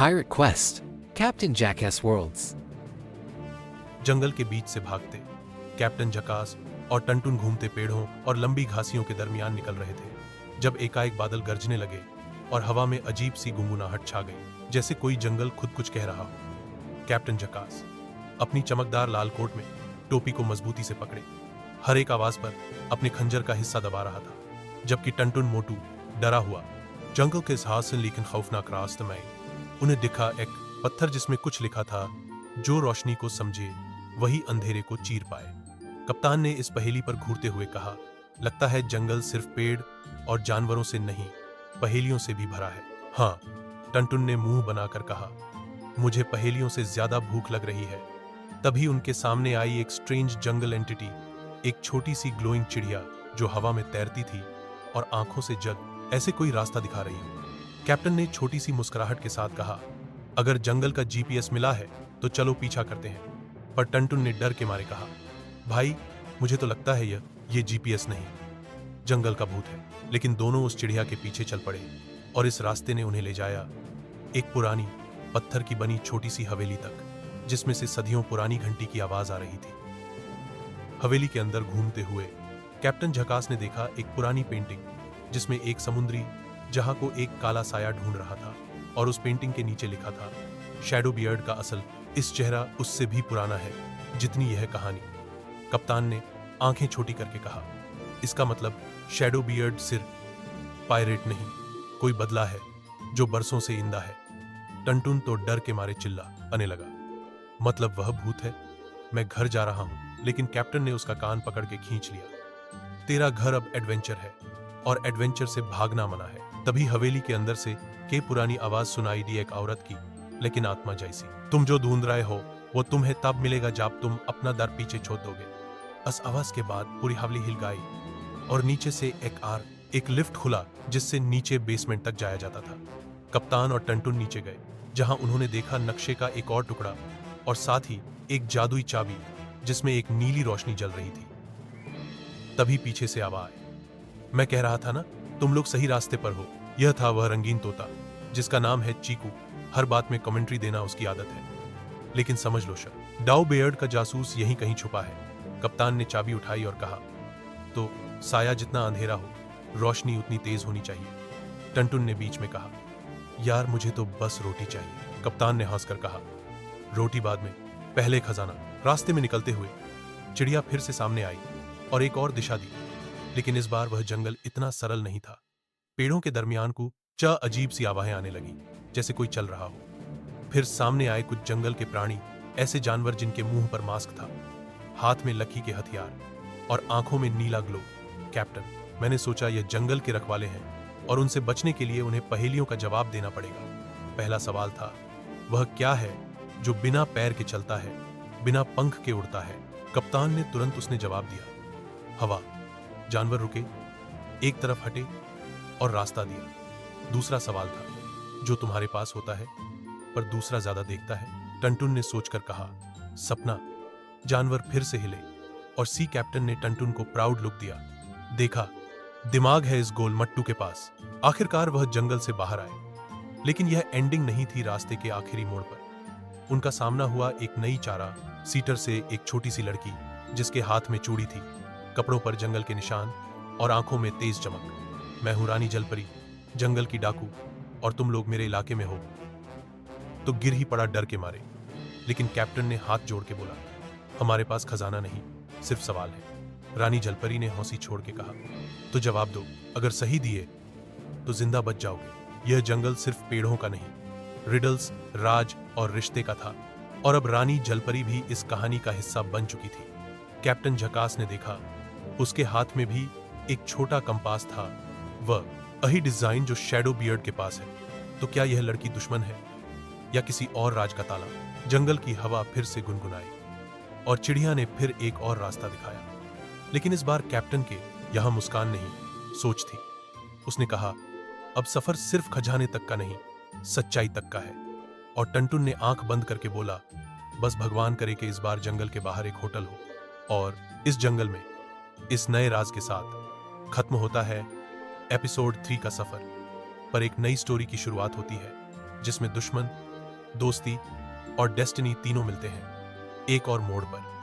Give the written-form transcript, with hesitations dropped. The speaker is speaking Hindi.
Pirate Quest, Captain Jackass Worlds. जंगल के बीच से भागते कैप्टन जकास और टनटुन घूमते पेड़ों और लंबी घासियों के दरमियान निकल रहे थे जब एकाएक बादल गरजने लगे और हवा में अजीब सी गुनगुनाहट छा गई, जैसे कोई जंगल खुद कुछ कह रहा हो। कैप्टन जकास अपनी चमकदार लाल कोट में टोपी को मजबूती से पकड़े हर एक आवाज पर अपने खंजर का हिस्सा दबा रहा था, जबकि टनटुन मोटू डरा हुआ जंगल के इस हासिल लेकिन खौफनाक रास्ते में उन्हें दिखा एक पत्थर जिसमें कुछ लिखा था, जो रोशनी को समझे वही अंधेरे को चीर पाए। कप्तान ने इस पहेली पर घूरते हुए कहा, लगता है जंगल सिर्फ पेड़ और जानवरों से नहीं, पहेलियों से भी भरा है। हाँ, टनटुन ने मुंह बनाकर कहा, मुझे पहेलियों से ज्यादा भूख लग रही है। तभी उनके सामने आई एक स्ट्रेंज जंगल एंटिटी, एक छोटी सी ग्लोइंग चिड़िया जो हवा में तैरती थी और आंखों से जग ऐसे कोई रास्ता दिखा रही हो। कैप्टन ने छोटी सी मुस्कुराहट के साथ कहा, अगर जंगल का जीपीएस मिला है तो चलो पीछा करते हैं। पर टनटुन ने डर के मारे कहा, भाई मुझे तो लगता है ये जीपीएस नहीं, जंगल का भूत है। लेकिन दोनों उस चिड़िया के पीछे चल पड़े और इस रास्ते ने उन्हें ले जाया एक पुरानी पत्थर की बनी छोटी सी हवेली तक, जिसमें से सदियों पुरानी घंटी की आवाज आ रही थी। हवेली के अंदर घूमते हुए कैप्टन झकास ने देखा एक पुरानी पेंटिंग जिसमें एक समुद्री जहां को एक काला साया ढूंढ रहा था और उस पेंटिंग के नीचे लिखा था, शैडो बियर्ड का असल इस चेहरा उससे भी पुराना है जितनी यह कहानी। कप्तान ने आंखें छोटी करके कहा, इसका मतलब शैडो बियर्ड सिर्फ पायरेट नहीं, कोई बदला है जो बरसों से इंदा है। टनटुन तो डर के मारे चिल्लाने लगा, मतलब वह भूत है? मैं घर जा रहा हूं। लेकिन कैप्टन ने उसका कान पकड़ के खींच लिया, तेरा घर अब एडवेंचर है और एडवेंचर से भागना मना है। तभी हवेली के अंदर से के पुरानी आवाज सुनाई दी, एक औरत की लेकिन आत्मा जैसी, तुम जो ढूंढ रहे हो वो तुम्हें तब मिलेगा जब तुम अपना दर पीछे छोड़ दोगे। इस आवाज के बाद पूरी हवेली हिल गई और नीचे से एक लिफ्ट खुला जिससे नीचे बेसमेंट तक जाया जाता था। कप्तान और टनटुन नीचे गए जहां उन्होंने देखा नक्शे का एक और टुकड़ा और साथ ही एक जादुई चाबी जिसमें एक नीली रोशनी जल रही थी। तभी पीछे से आवाज, मैं कह रहा था ना तुम लोग सही रास्ते पर हो। यह था वह रंगीन तोता जिसका नाम है चीकू। हर बात में कमेंट्री देना उसकी आदत है, लेकिन समझ लो सर, डाउ बेयर्ड का जासूस यहीं कहीं छुपा है। कप्तान ने चाबी उठाई और कहा, तो साया जितना अंधेरा हो रोशनी उतनी तेज होनी चाहिए। टनटुन ने बीच में कहा, यार मुझे तो बस रोटी चाहिए। कप्तान ने हंसकर कहा, रोटी बाद में, पहले खजाना। रास्ते में निकलते हुए चिड़िया फिर से सामने आई और एक और दिशा दी, लेकिन इस बार वह जंगल इतना सरल नहीं था। पेड़ों के दरमियान को अजीब सी आवाजें आने लगी जैसे कोई चल रहा हो। फिर सामने आए कुछ जंगल के प्राणी, ऐसे जानवर जिनके मुंह पर मास्क था, हाथ में लकी के हथियार और आंखों में नीला ग्लो। कैप्टन, मैंने सोचा ये जंगल के रखवाले हैं और उनसे बचने के लिए उन्हें पहेलियों का जवाब देना पड़ेगा। पहला सवाल था, वह क्या है जो बिना पैर के चलता है, बिना पंख के उड़ता है? कप्तान ने तुरंत उसने जवाब दिया, हवा। जानवर रुके, एक तरफ हटे और रास्ता दिया। दूसरा सवाल था, जो तुम्हारे पास होता है पर दूसरा ज्यादा देखता है? टनटुन ने सोचकर कहा, सपना। जानवर फिर से हिले और सी कैप्टन ने टनटुन को प्राउड लुक दिया, देखा दिमाग है इस गोल मट्टू के पास। आखिरकार वह जंगल से बाहर आए, लेकिन यह एंडिंग नहीं थी। रास्ते के आखिरी मोड़ पर उनका सामना हुआ एक नई चारा सीटर से एक छोटी सी लड़की जिसके हाथ में चूड़ी थी, कपड़ों पर जंगल के निशान और आंखों में तेज चमक। मैं हूं रानी जलपरी, जंगल की डाकू, और तुम लोग मेरे इलाके में हो। तो गिर ही पड़ा डर के मारे, लेकिन कैप्टन ने हाथ जोड़ के बोला, हमारे पास खजाना नहीं, सिर्फ सवाल है। रानी जलपरी ने हौसी छोड़ के कहा, तो जवाब दो, अगर सही दिए तो जिंदा बच जाओगे। यह जंगल सिर्फ पेड़ों का नहीं, रिडल्स, राज और रिश्ते का था, और अब रानी जलपरी भी इस कहानी का हिस्सा बन चुकी थी। कैप्टन झकास ने देखा, उसके हाथ में भी एक छोटा कंपास था, वह वही डिजाइन जो शैडो बियर्ड के पास है। तो क्या यह लड़की दुश्मन है या किसी और राज का ताला? जंगल की हवा फिर से गुनगुनाई और चिड़िया ने फिर एक और रास्ता दिखाया, लेकिन इस बार कैप्टन के यहां मुस्कान नहीं, सोच थी। उसने कहा, अब सफर सिर्फ खजाने तक का नहीं, सच्चाई तक का है। और टनटुन ने आंख बंद करके बोला, बस भगवान करे कि इस बार जंगल के बाहर एक होटल हो और इस जंगल में इस नए राज के साथ खत्म होता है एपिसोड 3 का सफर। पर एक नई स्टोरी की शुरुआत होती है जिसमें दुश्मन दोस्ती और डेस्टिनी तीनों मिलते हैं एक और मोड़ पर।